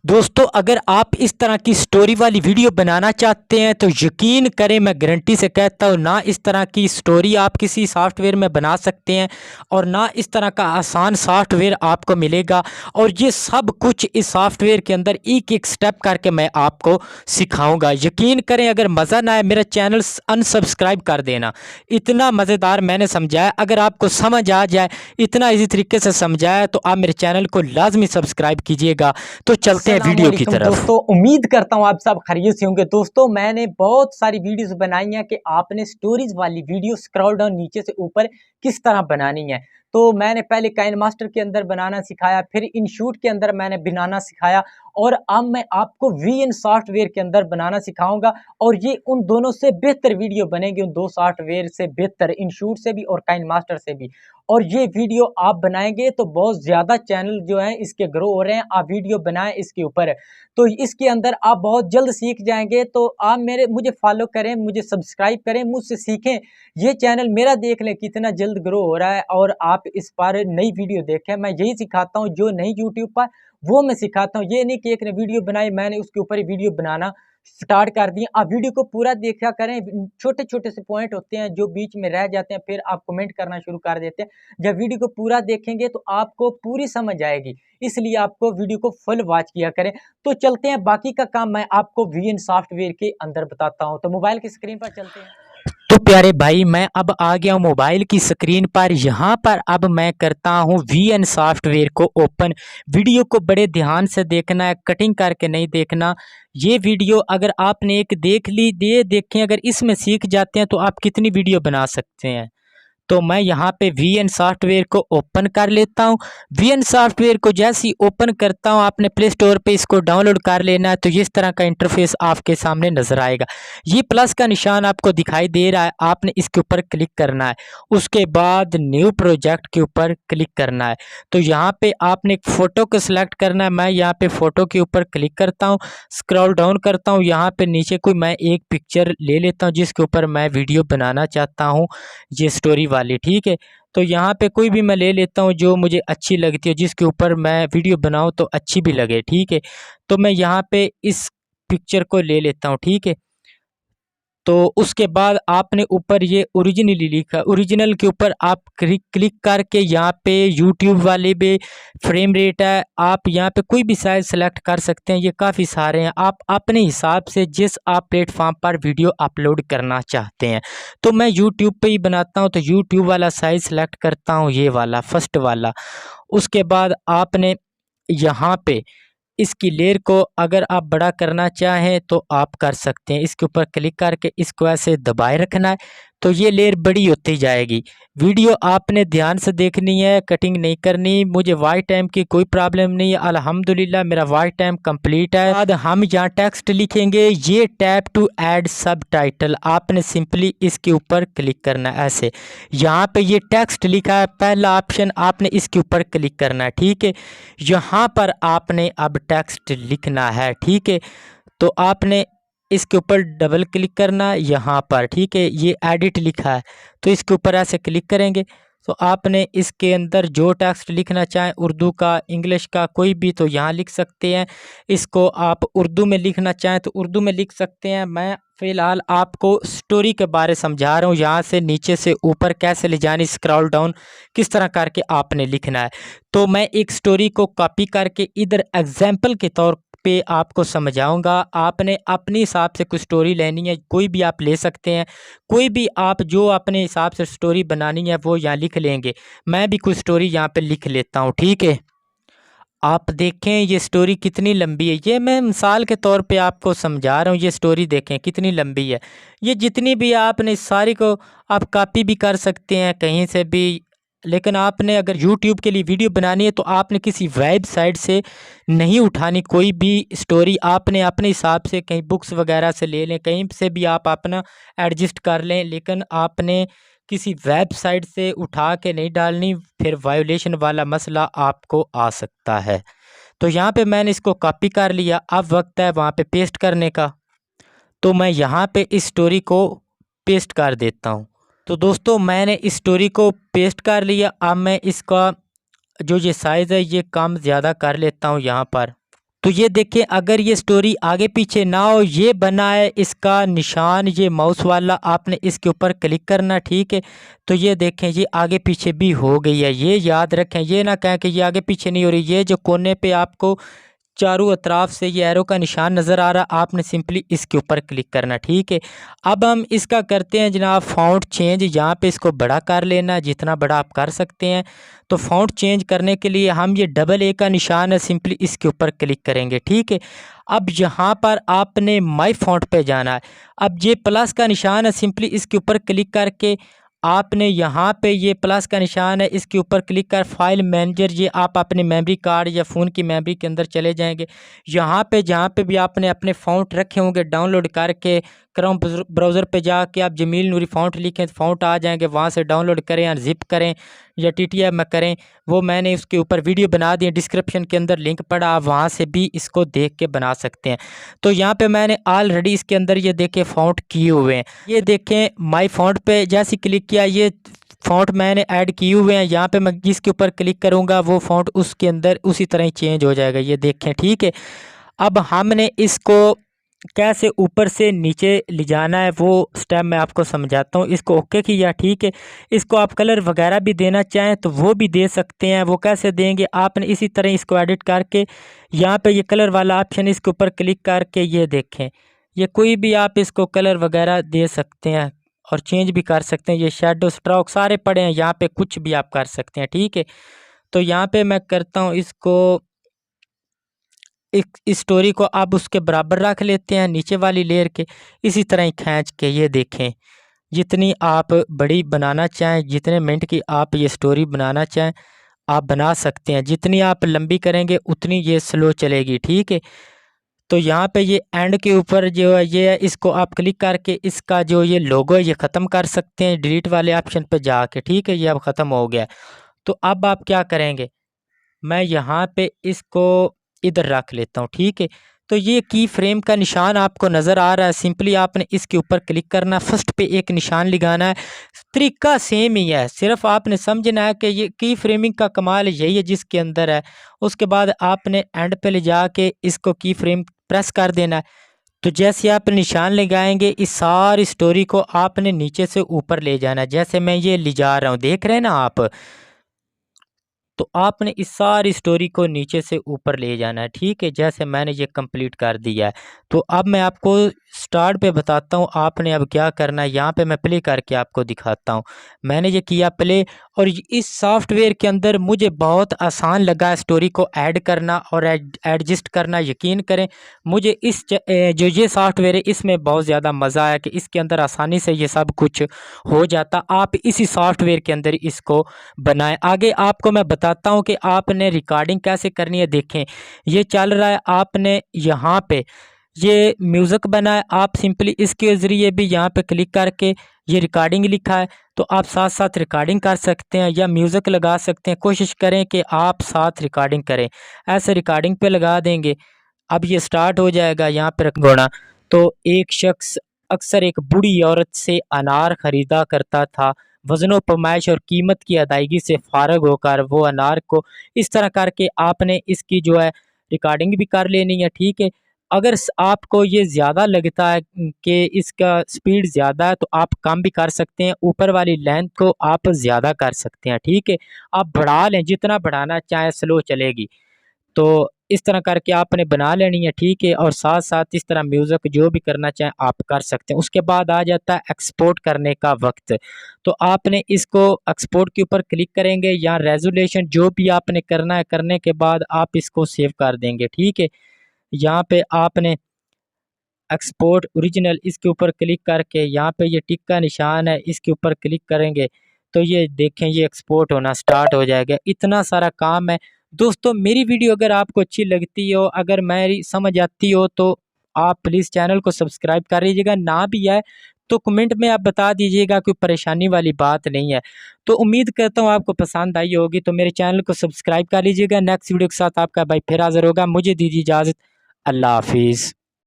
दोस्तों अगर आप इस तरह की स्टोरी वाली वीडियो बनाना चाहते हैं तो यकीन करें, मैं गारंटी से कहता हूँ, ना इस तरह की स्टोरी आप किसी सॉफ्टवेयर में बना सकते हैं और ना इस तरह का आसान सॉफ्टवेयर आपको मिलेगा। और ये सब कुछ इस सॉफ्टवेयर के अंदर एक एक स्टेप करके मैं आपको सिखाऊंगा। यकीन करें, अगर मज़ा ना आए मेरा चैनल अनसब्सक्राइब कर देना। इतना मज़ेदार मैंने समझाया, अगर आपको समझ आ जाए, इतना इजी तरीके से समझाया, तो आप मेरे चैनल को लाजमी सब्सक्राइब कीजिएगा। तो चलते हैं वीडियो की तरफ। दोस्तों उम्मीद करता हूँ आप सब खैरियत से होंगे। दोस्तों मैंने बहुत सारी वीडियोस बनाई हैं कि आपने स्टोरीज वाली वीडियो स्क्रॉल डाउन नीचे से ऊपर किस तरह बनानी है। तो मैंने पहले काइनमास्टर के अंदर बनाना सिखाया, फिर इनशूट के अंदर मैंने बनाना सिखाया, और अब मैं आपको वीएन सॉफ्टवेयर के अंदर बनाना सिखाऊंगा। और ये उन दोनों से बेहतर वीडियो बनेगी, उन दो सॉफ्टवेयर से बेहतर, इनशूट से भी और काइनमास्टर से भी। और ये वीडियो आप बनाएंगे तो बहुत ज़्यादा चैनल जो है इसके ग्रो हो रहे हैं। आप वीडियो बनाएं इसके ऊपर, तो इसके अंदर आप बहुत जल्द सीख जाएंगे। तो आप मुझे फॉलो करें, मुझे सब्सक्राइब करें, मुझसे सीखें। ये चैनल मेरा देख लें कितना जल्द ग्रो हो रहा है, और आप इस पर नई वीडियो देखें। मैं यही सिखाता हूँ जो नहीं यूट्यूब पर, वो मैं सिखाता हूँ। ये नहीं कि एक ने वीडियो बनाई मैंने उसके ऊपर ही वीडियो बनाना स्टार्ट कर दिए। आप वीडियो को पूरा देखा करें, छोटे छोटे से पॉइंट होते हैं जो बीच में रह जाते हैं, फिर आप कमेंट करना शुरू कर देते हैं। जब वीडियो को पूरा देखेंगे तो आपको पूरी समझ आएगी, इसलिए आपको वीडियो को फुल वॉच किया करें। तो चलते हैं, बाकी का काम मैं आपको वीएन सॉफ्टवेयर के अंदर बताता हूं। तो मोबाइल की स्क्रीन पर चलते हैं। तो प्यारे भाई, मैं अब आ गया हूँ मोबाइल की स्क्रीन पर। यहाँ पर अब मैं करता हूँ वीएन सॉफ्टवेयर को ओपन। वीडियो को बड़े ध्यान से देखना है, कटिंग करके नहीं देखना। ये वीडियो अगर आपने एक देख ली, ये देखें, अगर इसमें सीख जाते हैं तो आप कितनी वीडियो बना सकते हैं। तो मैं यहाँ पे वीएन सॉफ्टवेयर को ओपन कर लेता हूँ। वीएन सॉफ्टवेयर को जैसे ही ओपन करता हूँ, आपने प्ले स्टोर पे इसको डाउनलोड कर लेना है। तो इस तरह का इंटरफेस आपके सामने नज़र आएगा। ये प्लस का निशान आपको दिखाई दे रहा है, आपने इसके ऊपर क्लिक करना है। उसके बाद न्यू प्रोजेक्ट के ऊपर क्लिक करना है। तो यहाँ पे आपने एक फ़ोटो को सिलेक्ट करना है। मैं यहाँ पे फ़ोटो के ऊपर क्लिक करता हूँ, स्क्रॉल डाउन करता हूँ, यहाँ पे नीचे कोई मैं एक पिक्चर ले लेता हूँ जिसके ऊपर मैं वीडियो बनाना चाहता हूँ, ये स्टोरी वाली, ठीक है। तो यहाँ पे कोई भी मैं ले लेता हूँ जो मुझे अच्छी लगती है, जिसके ऊपर मैं वीडियो बनाऊँ तो अच्छी भी लगे, ठीक है। तो मैं यहाँ पे इस पिक्चर को ले लेता हूँ, ठीक है। तो उसके बाद आपने ऊपर ये ओरिजिनली लिखा, ओरिजिनल के ऊपर आप क्लिक करके यहाँ पे यूट्यूब वाले भी फ्रेम रेट है, आप यहाँ पे कोई भी साइज सेलेक्ट कर सकते हैं। ये काफ़ी सारे हैं, आप अपने हिसाब से जिस आप प्लेटफॉर्म पर वीडियो अपलोड करना चाहते हैं। तो मैं यूट्यूब पे ही बनाता हूँ, तो यूट्यूब वाला साइज सेलेक्ट करता हूँ, ये वाला फर्स्ट वाला। उसके बाद आपने यहाँ पे इसकी लेयर को अगर आप बड़ा करना चाहें तो आप कर सकते हैं। इसके ऊपर क्लिक करके इसको ऐसे दबाए रखना है, तो ये लेयर बड़ी होती जाएगी। वीडियो आपने ध्यान से देखनी है, कटिंग नहीं करनी। मुझे वाच टाइम की कोई प्रॉब्लम नहीं है, अल्हम्दुलिल्लाह मेरा वाच टाइम कंप्लीट है। बाद हम यहाँ टेक्स्ट लिखेंगे, ये टैप टू ऐड सबटाइटल, आपने सिंपली इसके ऊपर क्लिक करना है ऐसे। यहाँ पे ये टेक्स्ट लिखा है, पहला ऑप्शन, आपने इसके ऊपर क्लिक करना है, ठीक है। यहाँ पर आपने अब टेक्स्ट लिखना है, ठीक है। तो आपने इसके ऊपर डबल क्लिक करना यहाँ पर, ठीक है। ये एडिट लिखा है, तो इसके ऊपर ऐसे क्लिक करेंगे तो आपने इसके अंदर जो टेक्स्ट लिखना चाहें, उर्दू का, इंग्लिश का, कोई भी, तो यहाँ लिख सकते हैं। इसको आप उर्दू में लिखना चाहें तो उर्दू में लिख सकते हैं। मैं फ़िलहाल आपको स्टोरी के बारे समझा रहा हूँ, यहाँ से नीचे से ऊपर कैसे ले जानी, स्क्रॉल डाउन किस तरह करके आपने लिखना है। तो मैं एक स्टोरी को कॉपी करके इधर एग्जाम्पल के तौर पे आपको समझाऊंगा। आपने अपने हिसाब से कुछ स्टोरी लेनी है, कोई भी आप ले सकते हैं। कोई भी आप जो अपने हिसाब से स्टोरी बनानी है वो यहाँ लिख लेंगे। मैं भी कुछ स्टोरी यहाँ पे लिख लेता हूँ, ठीक है। आप देखें ये स्टोरी कितनी लंबी है, ये मैं मिसाल के तौर पे आपको समझा रहा हूँ। ये स्टोरी देखें कितनी लंबी है। ये जितनी भी आपने सारी को आप कॉपी भी कर सकते हैं कहीं से भी, लेकिन आपने अगर यूट्यूब के लिए वीडियो बनानी है तो आपने किसी वेबसाइट से नहीं उठानी। कोई भी स्टोरी आपने अपने हिसाब से कहीं बुक्स वगैरह से ले लें, कहीं से भी आप अपना एडजस्ट कर लें, लेकिन आपने किसी वेबसाइट से उठा के नहीं डालनी, फिर वायोलेशन वाला मसला आपको आ सकता है। तो यहाँ पे मैंने इसको कॉपी कर लिया, अब वक्त है वहाँ पे पेस्ट करने का। तो मैं यहाँ पे इस स्टोरी को पेस्ट कर देता हूँ। तो दोस्तों मैंने इस स्टोरी को पेस्ट कर लिया। अब मैं इसका जो ये साइज़ है ये कम ज़्यादा कर लेता हूँ यहाँ पर, तो ये देखें, अगर ये स्टोरी आगे पीछे ना हो, ये बना है इसका निशान, ये माउस वाला, आपने इसके ऊपर क्लिक करना, ठीक है। तो ये देखें, ये आगे पीछे भी हो गई है। ये याद रखें, ये ना कहें कि ये आगे पीछे नहीं हो रही। ये जो कोने पे आपको चारों अतराफ से ये एरो का निशान नज़र आ रहा, आपने सिंपली इसके ऊपर क्लिक करना, ठीक है। अब हम इसका करते हैं जनाब फ़ॉन्ट चेंज। यहाँ पे इसको बड़ा कर लेना, जितना बड़ा आप कर सकते हैं। तो फ़ॉन्ट चेंज करने के लिए हम ये डबल ए का निशान है, सिंपली इसके ऊपर क्लिक करेंगे, ठीक है। अब यहाँ पर आपने माई फ़ॉन्ट पे जाना है। अब ये प्लस का निशान है, सिंपली इसके ऊपर क्लिक करके आपने यहाँ पे ये प्लस का निशान है, इसके ऊपर क्लिक कर फाइल मैनेजर, ये आप अपने मेमोरी कार्ड या फ़ोन की मेमोरी के अंदर चले जाएंगे। यहाँ पे जहाँ पे भी आपने अपने फ़ॉन्ट रखे होंगे डाउनलोड करके, क्रोम ब्राउज़र पे जाके आप जमील नूरी फ़ॉन्ट लिखें, फ़ॉन्ट आ जाएंगे, वहाँ से डाउनलोड करें या ज़िप करें या TTF में करें। वो मैंने उसके ऊपर वीडियो बना दी है, डिस्क्रिप्शन के अंदर लिंक पड़ा, आप वहाँ से भी इसको देख के बना सकते हैं। तो यहाँ पे मैंने ऑलरेडी इसके अंदर ये देखें फ़ॉन्ट किए हुए हैं। ये देखें माई फ़ॉन्ट पे जैसे क्लिक किया, ये फ़ॉन्ट मैंने ऐड किए हुए हैं। यहाँ पे मैं जिसके ऊपर क्लिक करूँगा वो फ़ॉन्ट उसके अंदर उसी तरह ही चेंज हो जाएगा, ये देखें, ठीक है। अब हमने इसको कैसे ऊपर से नीचे ले जाना है वो स्टेप मैं आपको समझाता हूँ। इसको ओके किया, ठीक है। इसको आप कलर वगैरह भी देना चाहें तो वो भी दे सकते हैं। वो कैसे देंगे, आपने इसी तरह इसको एडिट करके यहाँ पे ये कलर वाला ऑप्शन, इसके ऊपर क्लिक करके ये देखें, ये कोई भी आप इसको कलर वगैरह दे सकते हैं और चेंज भी कर सकते हैं। ये शेडो स्ट्रोक सारे पड़े हैं, यहाँ पे कुछ भी आप कर सकते हैं, ठीक है। तो यहाँ पे मैं करता हूँ इसको, एक इस स्टोरी को आप उसके बराबर रख लेते हैं नीचे वाली लेयर के, इसी तरह ही खींच के ये देखें, जितनी आप बड़ी बनाना चाहें, जितने मिनट की आप ये स्टोरी बनाना चाहें आप बना सकते हैं। जितनी आप लंबी करेंगे उतनी ये स्लो चलेगी, ठीक है। तो यहाँ पे ये एंड के ऊपर जो है ये है, इसको आप क्लिक करके इसका जो ये लोगो है ये ख़त्म कर सकते हैं डिलीट वाले ऑप्शन पे जाके, ठीक है। ये अब ख़त्म हो गया। तो अब आप क्या करेंगे, मैं यहाँ पे इसको इधर रख लेता हूँ, ठीक है। तो ये की फ्रेम का निशान आपको नज़र आ रहा है, सिंपली आपने इसके ऊपर क्लिक करना, फर्स्ट पे एक निशान लगाना है। तरीका सेम ही है, सिर्फ आपने समझना है कि ये की फ्रेमिंग का कमाल यही है जिसके अंदर है। उसके बाद आपने एंड पे ले जाके इसको की फ्रेम प्रेस कर देना है। तो जैसे आप निशान लगाएंगे इस सारी स्टोरी को आपने नीचे से ऊपर ले जाना है। जैसे मैं ये ले जा रहा हूँ, देख रहे हैं ना आप, तो आपने इस सारी स्टोरी को नीचे से ऊपर ले जाना है, ठीक है। जैसे मैंने ये कंप्लीट कर दिया है। तो अब मैं आपको स्टार्ट पे बताता हूँ आपने अब क्या करना है। यहाँ पे मैं प्ले करके आपको दिखाता हूँ। मैंने ये किया प्ले, और इस सॉफ्टवेयर के अंदर मुझे बहुत आसान लगा स्टोरी को ऐड करना और एडजस्ट करना। यकीन करें मुझे जो ये सॉफ्टवेयर है इसमें बहुत ज़्यादा मज़ा आया कि इसके अंदर आसानी से ये सब कुछ हो जाता। आप इसी सॉफ्टवेयर के अंदर इसको बनाएं। आगे आपको मैं बताता हूँ कि आपने रिकॉर्डिंग कैसे करनी है। देखें ये चल रहा है, आपने यहाँ पे ये म्यूज़िक बना है, आप सिंपली इसके ज़रिए भी यहाँ पे क्लिक करके ये रिकॉर्डिंग लिखा है तो आप साथ साथ रिकॉर्डिंग कर सकते हैं या म्यूज़िक लगा सकते हैं। कोशिश करें कि आप साथ रिकॉर्डिंग करें, ऐसे रिकॉर्डिंग पे लगा देंगे। अब ये स्टार्ट हो जाएगा। यहाँ पे रखना, तो एक शख्स अक्सर एक बूढ़ी औरत से अनार खरीदा करता था। वज़नों पैमाइश और कीमत की अदायगी से फ़ारिग होकर वो अनार को इस तरह करके आपने इसकी जो है रिकॉर्डिंग भी कर लेनी है, ठीक है। अगर आपको ये ज़्यादा लगता है कि इसका स्पीड ज़्यादा है तो आप कम भी कर सकते हैं, ऊपर वाली लेंथ को आप ज़्यादा कर सकते हैं, ठीक है। आप बढ़ा लें, जितना बढ़ाना चाहें, स्लो चलेगी। तो इस तरह करके आपने बना लेनी है, ठीक है। और साथ साथ इस तरह म्यूज़िक जो भी करना चाहें आप कर सकते हैं। उसके बाद आ जाता है एक्सपोर्ट करने का वक्त। तो आपने इसको एक्सपोर्ट के ऊपर क्लिक करेंगे या रेजोल्यूशन जो भी आपने करना है, करने के बाद आप इसको सेव कर देंगे, ठीक है। यहाँ पे आपने एक्सपोर्ट ओरिजिनल इसके ऊपर क्लिक करके यहाँ पे ये टिक का निशान है, इसके ऊपर क्लिक करेंगे तो ये देखें ये एक्सपोर्ट होना स्टार्ट हो जाएगा। इतना सारा काम है दोस्तों। मेरी वीडियो अगर आपको अच्छी लगती हो, अगर मेरी समझ आती हो तो आप प्लीज़ चैनल को सब्सक्राइब कर लीजिएगा। ना भी आए तो कमेंट में आप बता दीजिएगा, कोई परेशानी वाली बात नहीं है। तो उम्मीद करता हूँ आपको पसंद आई होगी। तो मेरे चैनल को सब्सक्राइब कर लीजिएगा। नेक्स्ट वीडियो के साथ आपका भाई फिर हाजिर होगा। मुझे दीजिए इजाज़त। अल्लाह हाफिज़।